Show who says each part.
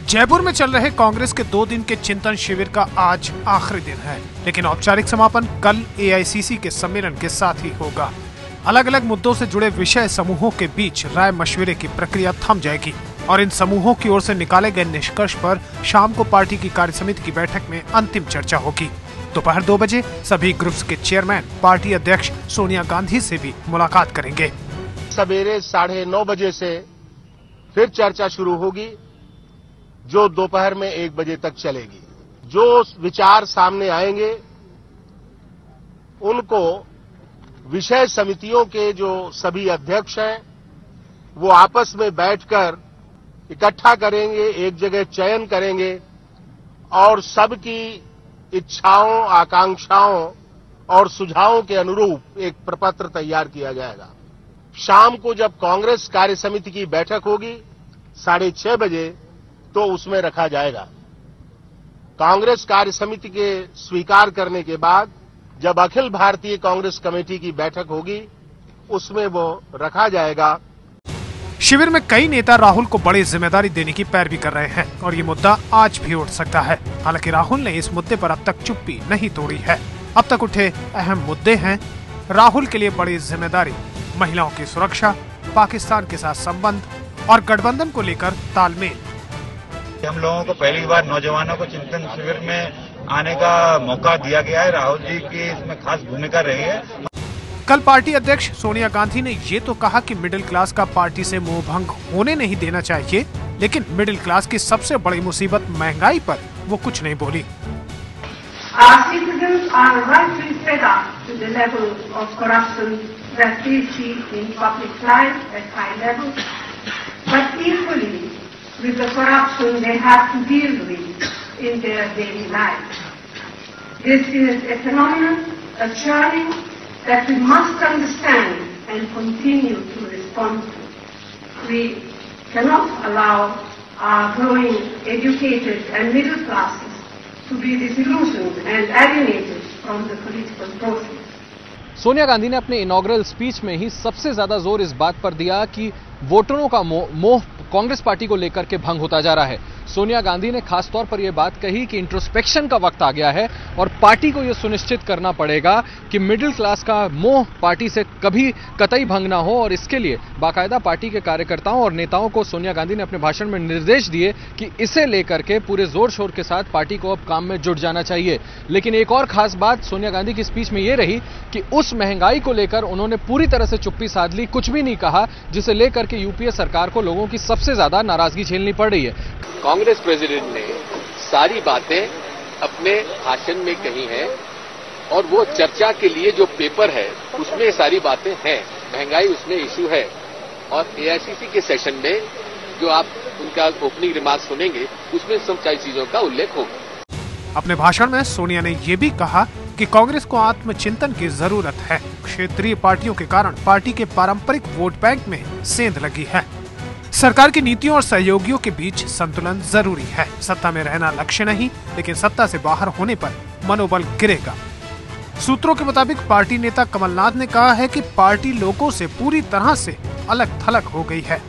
Speaker 1: जयपुर में चल रहे कांग्रेस के 2 दिन के चिंतन शिविर का आज आखिरी दिन है, लेकिन औपचारिक समापन कल एआईसीसी के सम्मेलन के साथ ही होगा। अलग अलग मुद्दों से जुड़े विषय समूहों के बीच राय मशविरे की प्रक्रिया थम जाएगी और इन समूहों की ओर से निकाले गए निष्कर्ष पर शाम को पार्टी की कार्यसमिति की बैठक में अंतिम चर्चा होगी। दोपहर 2 बजे सभी ग्रुप्स के चेयरमैन पार्टी अध्यक्ष सोनिया गांधी से भी मुलाकात करेंगे।
Speaker 2: सवेरे 9:30 बजे से फिर चर्चा शुरू होगी, जो दोपहर में 1 बजे तक चलेगी। जो विचार सामने आएंगे उनको विषय समितियों के जो सभी अध्यक्ष हैं वो आपस में बैठकर इकट्ठा करेंगे, एक जगह चयन करेंगे और सबकी इच्छाओं, आकांक्षाओं और सुझावों के अनुरूप एक प्रपत्र तैयार किया जाएगा। शाम को जब कांग्रेस कार्यसमिति की बैठक होगी 6:30 बजे, तो उसमें रखा जाएगा। कांग्रेस कार्यसमिति के स्वीकार करने के बाद जब अखिल भारतीय कांग्रेस कमेटी की बैठक होगी उसमें वो रखा जाएगा।
Speaker 1: शिविर में कई नेता राहुल को बड़ी जिम्मेदारी देने की पैरवी कर रहे हैं और ये मुद्दा आज भी उठ सकता है। हालांकि राहुल ने इस मुद्दे पर अब तक चुप्पी नहीं तोड़ी है। अब तक उठे अहम मुद्दे हैं राहुल के लिए बड़ी जिम्मेदारी, महिलाओं की सुरक्षा, पाकिस्तान के साथ संबंध और गठबंधन को लेकर तालमेल।
Speaker 3: हम लोगों को पहली बार नौजवानों को चिंतन शिविर में आने का मौका दिया गया है। राहुल जी की इसमें खास भूमिका रही है।
Speaker 1: कल पार्टी अध्यक्ष सोनिया गांधी ने ये तो कहा कि मिडिल क्लास का पार्टी से मोह भंग होने नहीं देना चाहिए, लेकिन मिडिल क्लास की सबसे बड़ी मुसीबत महंगाई पर वो कुछ नहीं बोली।
Speaker 4: with the corruption they have to deal with in their daily life. This is a phenomenon, a journey that we must understand and continue to respond to. We cannot allow our growing educated and middle classes to be disillusioned and alienated from the political process.
Speaker 5: Sonia Gandhi ने अपने inaugural speech में ही सबसे ज्यादा जोर इस बात पर दिया कि वोटरों का मोह कांग्रेस पार्टी को लेकर के भंग होता जा रहा है। सोनिया गांधी ने खास तौर पर यह बात कही कि इंट्रोस्पेक्शन का वक्त आ गया है और पार्टी को यह सुनिश्चित करना पड़ेगा कि मिडिल क्लास का मोह पार्टी से कभी कतई भंग ना हो और इसके लिए बाकायदा पार्टी के कार्यकर्ताओं और नेताओं को सोनिया गांधी ने अपने भाषण में निर्देश दिए कि इसे लेकर के पूरे जोर शोर के साथ पार्टी को अब काम में जुट जाना चाहिए। लेकिन एक और खास बात सोनिया गांधी की स्पीच में यह रही कि उस महंगाई को लेकर उन्होंने पूरी तरह से चुप्पी साध ली, कुछ भी नहीं कहा, जिसे लेकर के यूपीए सरकार को लोगों की सबसे ज्यादा नाराजगी झेलनी पड़ रही है।
Speaker 6: कांग्रेस प्रेसिडेंट ने सारी बातें अपने भाषण में कही हैं और वो चर्चा के लिए जो पेपर है उसमें सारी बातें हैं। महंगाई उसमें इशू है और एआईसीसी के सेशन में जो आप उनका ओपनिंग रिमार्क सुनेंगे उसमें सब सारी चीजों का उल्लेख होगा।
Speaker 1: अपने भाषण में सोनिया ने ये भी कहा कि कांग्रेस को आत्मचिंतन की जरूरत है। क्षेत्रीय पार्टियों के कारण पार्टी के पारंपरिक वोट बैंक में सेंध लगी है। सरकार की नीतियों और सहयोगियों के बीच संतुलन जरूरी है। सत्ता में रहना लक्ष्य नहीं, लेकिन सत्ता से बाहर होने पर मनोबल गिरेगा। सूत्रों के मुताबिक पार्टी नेता कमलनाथ ने कहा है कि पार्टी लोगों से पूरी तरह से अलग थलग हो गई है।